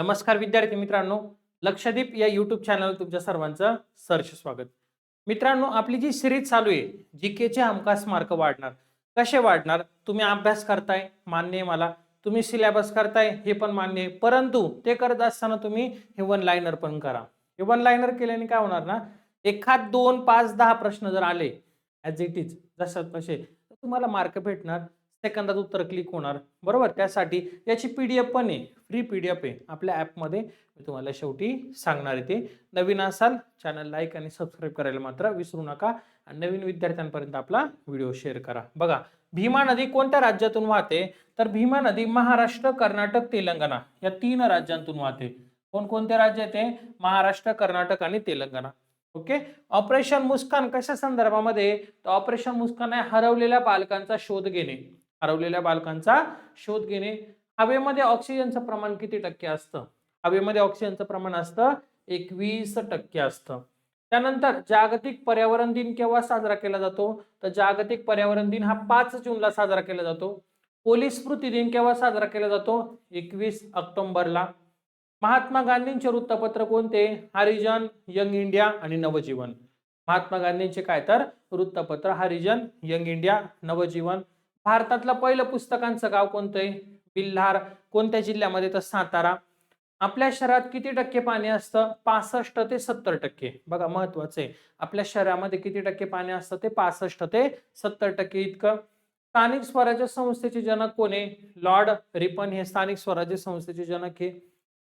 नमस्कार विद्यार्थी मित्रांनो, लक्षदीप या यूट्यूब चॅनल तुमच्या सर्वांचं सहर्ष स्वागत. मित्रांनो, आपली जी सिरीज चालू आहे जीकेचे हमखास मार्क वाढणार. कसे वाढणार? तुम्ही अभ्यास करताय, मान्य आहे मला. तुम्ही सिलेबस करताय, हे पण मान्य आहे. परंतु ते करत असताना तुम्ही हे वन लाइनर पण करा. हे वन लाइनर केल्याने काय होणार ना, एखाद 2, 5, 10 प्रश्न जर आले ॲज इट इज जसं तसे, तर तुम्हाला मार्क भेटणार. सेकंदात उत्तर क्लिक होणार. बरोबर? त्यासाठी याची पीडीएफ पण आहे, फ्री पीडीएफ आहे आपल्या ॲपमध्ये. मी तुम्हाला शेवटी सांगणार आहे. ते नवीन असाल चॅनल लाईक आणि सबस्क्राईब करायला मात्र विसरू नका आणि नवीन विद्यार्थ्यांपर्यंत आपला व्हिडिओ शेअर करा. बघा, भीमा नदी कोणत्या राज्यातून वाहते? तर भीमा नदी महाराष्ट्र, कर्नाटक, तेलंगणा या 3 राज्यांतून वाहते. कोणकोणते राज्य ते? महाराष्ट्र, कर्नाटक आणि तेलंगणा. ओके. ऑपरेशन मुस्कान कशा संदर्भामध्ये? तर ऑपरेशन मुस्कान आहे हरवलेल्या बालकांचा शोध घेणे. हरवलेल्या बालकांचा शोध घेणे. हवेमध्ये ऑक्सिजनचं प्रमाण किती टक्के असतं? हवेमध्ये ऑक्सिजनचं प्रमाण असतं 21% असतं. त्यानंतर जागतिक पर्यावरण दिन केव्हा साजरा केला जातो? तर जागतिक पर्यावरण दिन हा 5 जूनला साजरा केला जातो. पोलीस स्मृती दिन केव्हा साजरा केला जातो? 21 ऑक्टोबरला. महात्मा गांधींचे वृत्तपत्र कोणते? हरिजन, यंग इंडिया आणि नवजीवन. महात्मा गांधींचे काय तर वृत्तपत्र हरिजन, यंग इंडिया, नवजीवन. भारतातलं पहिलं पुस्तकांचं गाव कोणतं आहे? बिल्हार. कोणत्या जिल्ह्यामध्ये? तर सातारा. आपल्या शहरात किती टक्के पाणी असतं? 65 ते 70%. बघा, महत्वाचं आहे. आपल्या शहरामध्ये किती टक्के पाणी असतं? ते 65 ते 70% इतकं. स्थानिक स्वराज्य संस्थेचे जनक कोण आहे? लॉर्ड रिपन हे स्थानिक स्वराज्य संस्थेचे जनक आहे.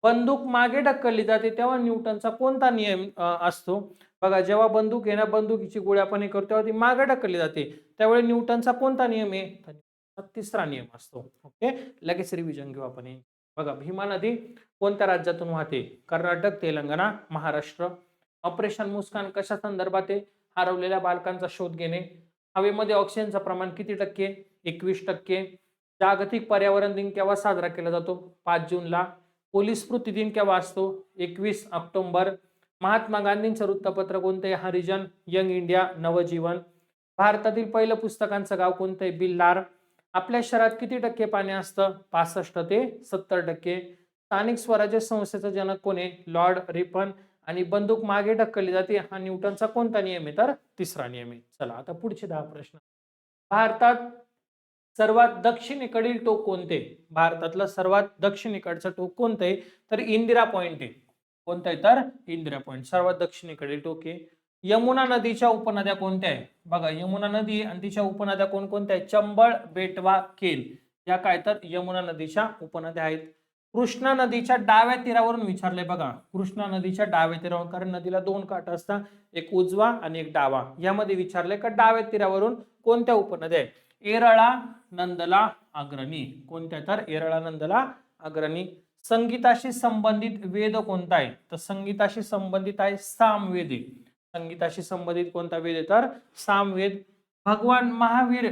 बंदूक मागे ढकलली जाते तेव्हा न्यूटनचा कोणता नियम असतो? बघा, जेव्हा बंदूक आहे ना, बंदुकीची गोळी आपण हे करतो तेव्हा ती मागे ढकलली जाते. त्यावेळी न्यूटनचा कोणता नियम आहे? तर तिसरा नियम असतो. ओके, लगेच रिव्हिजन घेऊ आपण हे. बघा, भीमा नदी कोणत्या राज्यातून वाहते? कर्नाटक, तेलंगणा, महाराष्ट्र. ऑपरेशन मुस्कान कशा संदर्भात आहे? हरवलेल्या बालकांचा शोध घेणे. हवेमध्ये ऑक्सिजनचं प्रमाण किती टक्के? 21%. जागतिक पर्यावरण दिन केव्हा साजरा केला जातो? 5 जूनला. पोलीस स्मृती दिन केव्हा असतो? 21 ऑक्टोबर. महात्मा गांधींचं वृत्तपत्र कोणते? हरिजन, यंग इंडिया, नवजीवन. भारतातील पहिलं पुस्तकांचं गाव कोणतं आहे? बिल्हार. आपल्या शहरात किती टक्के पाणी असतं? 65 ते 70%. स्थानिक स्वराज्य संस्थेचा जनक कोण आहे? Lord Ripon. आणि बंदूक मागे ढकलली जाते हा न्यूटनचा कोणता नियम आहे? तर तिसरा नियम आहे. चला आता पुढचे 10 प्रश्न. भारतात सर्वात दक्षिणेकडील टोक कोणते? भारतातलं सर्वात दक्षिणेकडचं टोक कोणतं आहे? तर इंदिरा पॉइंट आहे. कोणतं आहे? तर इंदिरा पॉइंट सर्वात दक्षिणेकडील टोक आहे. यमुना नदीच्या उपनद्या कोणत्या आहे? बघा, यमुना नदी आणि तिच्या उपनद्या कोणकोणत्या आहेत? चंबळ, बेटवा, केल या काय तर यमुना नदीच्या उपनद्या आहेत. कृष्णा नदीच्या डाव्या तीरावरून विचारलंय. बघा, कृष्णा नदीच्या डाव्या तीरावरून, कारण नदीला 2 काठ असतात, एक उजवा आणि एक डावा. यामध्ये विचारलंय का डाव्या तीरावरून कोणत्या उपनद्या आहेत? एरळा, नंदला, अग्रणी. कोणत्या? तर एरळा, नंदला, अग्रणी. संगीताशी संबंधित वेद कोणता आहे? तर संगीताशी संबंधित आहे सामवेद. संगीताशी संबंधित कोणता वेद आहे? तर सामवेद. भगवान महावीर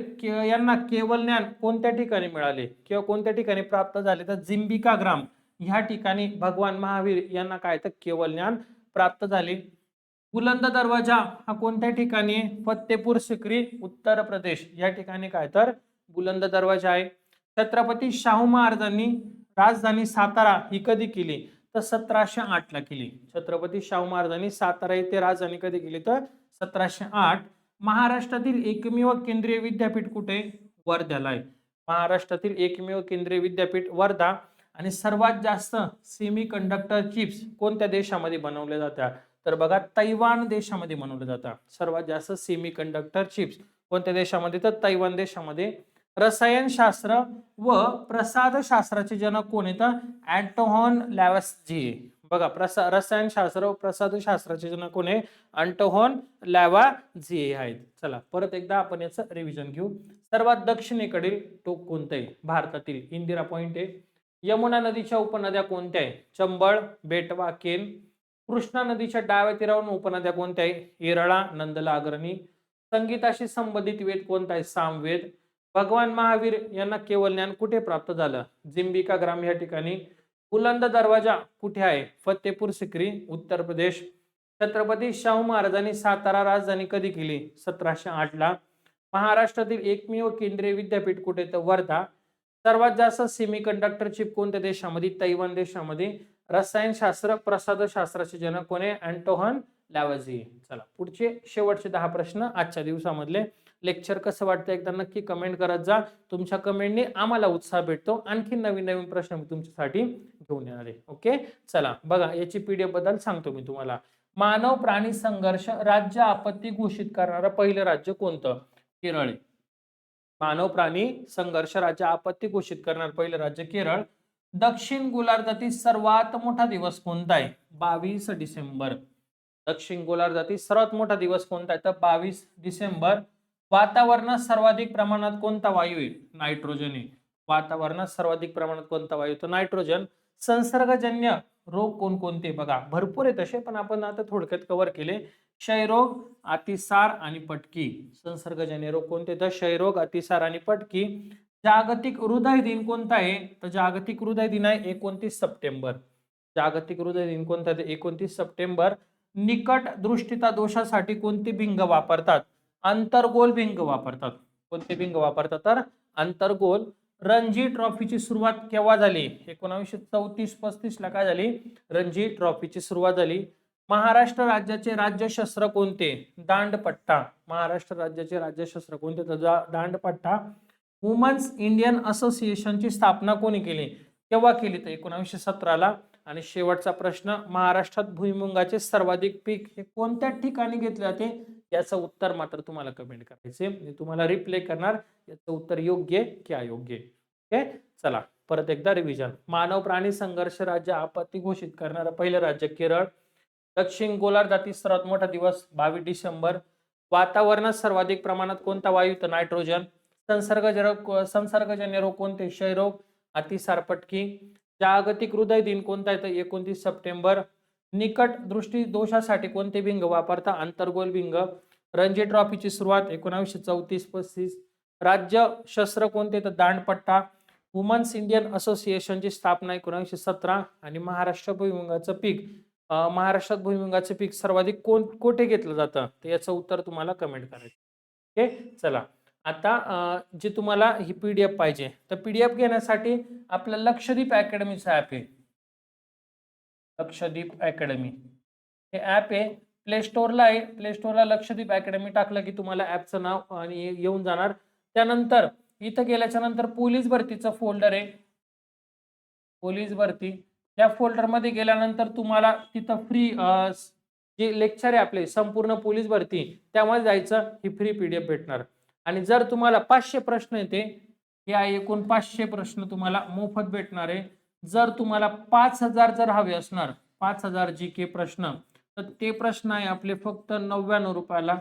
यांना केवल ज्ञान कोणत्या ठिकाणी मिळाले किंवा कोणत्या ठिकाणी प्राप्त झाले? तर जिंबिका ग्राम ह्या ठिकाणी भगवान महावीर यांना काय तर केवल ज्ञान प्राप्त झाले. बुलंद दरवाजा हा कोणत्या ठिकाणी आहे? फतेपूर सिक्री, उत्तर प्रदेश या ठिकाणी काय तर बुलंद दरवाजा आहे. छत्रपती शाहू महाराजांनी राजधानी सातारा ही कधी केली? तर 1708 ला केली. छत्रपती शाहू महाराजांनी सातारा येथे राजधानी कधी केली? तर 1708. महाराष्ट्रातील एकमेव केंद्रीय विद्यापीठ कुठे? वर्ध्याला आहे. महाराष्ट्रातील एकमेव केंद्रीय विद्यापीठ वर्धा. आणि सर्वात जास्त सेमी कंडक्टर चिप्स कोणत्या देशामध्ये बनवल्या जातात? तर बघा, तैवान देशामध्ये बनवलं जातात. सर्वात जास्त सेमी कंडक्टर चिप्स कोणत्या देशामध्ये? तर तैवान देशामध्ये. रसायनशास्त्र व प्रसादशास्त्राचे जनक कोण आहेत? अँटोहन लॅवस्जी. बघा, रसायनशास्त्र व प्रसादशास्त्राचे जनक कोण आहे? अँटोहन लॅवाझिए आहेत. चला परत एकदा आपण याचं रिव्हिजन घेऊ. सर्वात दक्षिणेकडील टोक कोणतं आहे? भारतातील इंदिरा पॉइंट आहे. यमुना नदीच्या उपनद्या कोणत्या आहे? चंबळ, बेटवा, केन. कृष्णा नदीच्या डाव्या तीरावरून उपनद्या कोणत्या आहे? एरळा, नंदला, अग्रणी. संगीताशी संबंधित वेद कोणता आहे? सामवेद. भगवान महावीर यांना केवल ज्ञान कुठे प्राप्त झालं? जिंबिका ग्राम या ठिकाणी. बुलंद दरवाजा कुठे आहे? फतेपूर सिक्री, उत्तर प्रदेश. छत्रपती शाहू महाराजांनी सातारा राजधानी कधी केली? 1708 ला. महाराष्ट्रातील एकमेव केंद्रीय विद्यापीठ कुठे? तर वर्धा. सर्वात जास्त सेमी कंडक्टर चिप कोणत्या देशामध्ये? तैवान देशामध्ये. रसायनशास्त्र प्रसाधशास्त्राचे जनक कोण आहे? अँटोहन लॅवझिये. चला पुढचे शेवटचे 10 प्रश्न आजच्या दिवसामधले. लेक्चर कसं वाटतं एकदा नक्की कमेंट करत जा. तुमच्या कमेंटने आम्हाला उत्साह भेटतो. आणखी नवीन नवीन प्रश्न मी तुमच्यासाठी घेऊन येणार आहे. ओके, चला बघा याची पीडीएफ बद्दल सांगतो मी तुम्हाला. मानव प्राणी संघर्ष राज्य आपत्ती घोषित करणारं पहिलं राज्य कोणतं? केरळ. मानव प्राणी संघर्ष राज्य आपत्ती घोषित करणारं पहिलं राज्य केरळ. दक्षिण गोलार्धातील सर्वात मोठा दिवस कोणता आहे? 22 डिसेंबर. दक्षिण गोलार्धातील सर्वात मोठा दिवस कोणता आहे? तर 22 डिसेंबर. वातावरणात सर्वाधिक प्रमाणात कोणता वायू आहे? नायट्रोजन आहे. वातावरणात सर्वाधिक प्रमाणात कोणता वायू? तर नायट्रोजन. संसर्गजन्य रोग कोणकोणते? बघा भरपूर आहे तसे, पण आपण आता थोडक्यात कव्हर केले. क्षयरोग, अतिसार आणि पटकी. संसर्गजन्य रोग कोणते? तर क्षयरोग, अतिसार आणि पटकी. जागतिक हृदय दिन कोणता आहे? तर जागतिक हृदय दिन आहे 29 सप्टेंबर. जागतिक हृदय दिन कोणता आहे? 29 सप्टेंबर. निकट दृष्टिता दोषासाठी कोणते भिंग वापरतात? अंतर्गोल भिंग वापरतात. कोणते भिंग वापरतात? तर अंतर्गोल. रणजी ट्रॉफीची सुरुवात केव्हा झाली? 1934-35 ला काय झाली? रणजी ट्रॉफीची सुरुवात झाली. महाराष्ट्र राज्याचे राज्यशस्त्र कोणते? दांडपट्टा. महाराष्ट्र राज्याचे राज्यशस्त्र कोणते? तर दांडपट्टा. वुमन्स इंडियन असोसिएशनची स्थापना कोणी केली? केव्हा केली? तर 1917 ला. आणि शेवटचा प्रश्न, महाराष्ट्रात भुईमुगाचे सर्वाधिक पीक हे कोणत्या ठिकाणी घेतले जाते? याचं उत्तर मात्र तुम्हाला कमेंट करायचे. मी तुम्हाला रिप्ले करणार याचं उत्तर योग्य की अयोग्य. ओके, चला परत एकदा रिव्हिजन. मानव प्राणी संघर्ष राज्य आपत्ती घोषित करणारं पहिलं राज्य केरळ. दक्षिण गोलार्धातील सर्वात मोठा दिवस 22 डिसेंबर. वातावरणात सर्वाधिक प्रमाणात कोणता वायू? तर नायट्रोजन. संसर्गजन्य रोग कोणते? क्षयरोग, अतिसार, पटकी. जागतिक हृदय दिन कोणता आहे? तर 29 सप्टेंबर. निकट दृष्टी दोषासाठी कोणते भिंग वापरता? अंतर्गोल भिंग. रणजी ट्रॉफीची सुरुवात 1934-35. राज्य शस्त्र कोणते? तर दांडपट्टा. वुमन्स इंडियन असोसिएशनची स्थापना 1917. आणि महाराष्ट्रात भुईमुगाचं पीक सर्वाधिक कोठे घेतलं जातं? तर याचं उत्तर तुम्हाला कमेंट करायचं. ओके, चला आता जे तुम्हाला ही पीडीएफ पाहिजे तर पीडीएफ घेण्यासाठी आपलं लक्षदीप अकॅडमीचं ऍप आहे. लक्षदीप अकॅडमी हे ऍप आहे, प्ले स्टोअरला आहे. प्ले स्टोअरला लक्षदीप अकॅडमी टाकलं की तुम्हाला ऍपचं नाव आणि येऊन जाणार. त्यानंतर इथं गेल्याच्या नंतर पोलीस भरतीचं फोल्डर आहे. पोलीस भरती या फोल्डर मध्ये गेल्यानंतर तुम्हाला तिथं फ्री जे लेक्चर आहे आपले संपूर्ण पोलीस भरती त्यामध्ये जायचं. ही फ्री पीडीएफ भेटणार. आणि जर तुम्हाला 500 प्रश्न येते, या एकूण 500 प्रश्न तुम्हाला मोफत भेटणार आहे. जर तुम्हाला 5000 जर हवे असणार, 5000 जीके प्रश्न, तर ते प्रश्न आहे आपले फक्त 99 रुपयाला.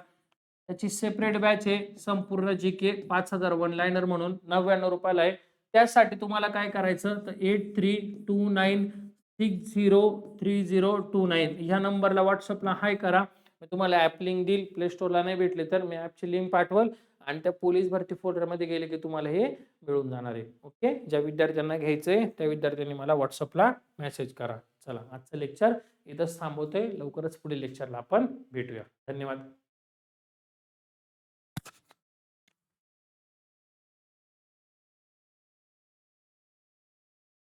त्याची सेपरेट बॅच आहे संपूर्ण जीके 5000 वन लाइनर म्हणून 99 रुपयाला आहे. त्यासाठी तुम्हाला काय करायचं तर 8329603029 ह्या नंबरला व्हॉट्सअपला हाय करा. मी तुम्हाला ऍप लिंक देईल. प्ले स्टोअरला नाही भेटले तर मी ऍपची लिंक पाठवल आणि त्या पोलीस भरती फोल्डर मध्ये गेले की तुम्हाला हे मिळून जाणार आहे. ओके, ज्या विद्यार्थ्यांना घ्यायचंय त्या विद्यार्थ्यांनी मला व्हॉट्सअपला मेसेज करा. चला आजचं लेक्चर इथंच थांबवतोय. लवकरच पुढील लेक्चरला आपण भेटूया. धन्यवाद.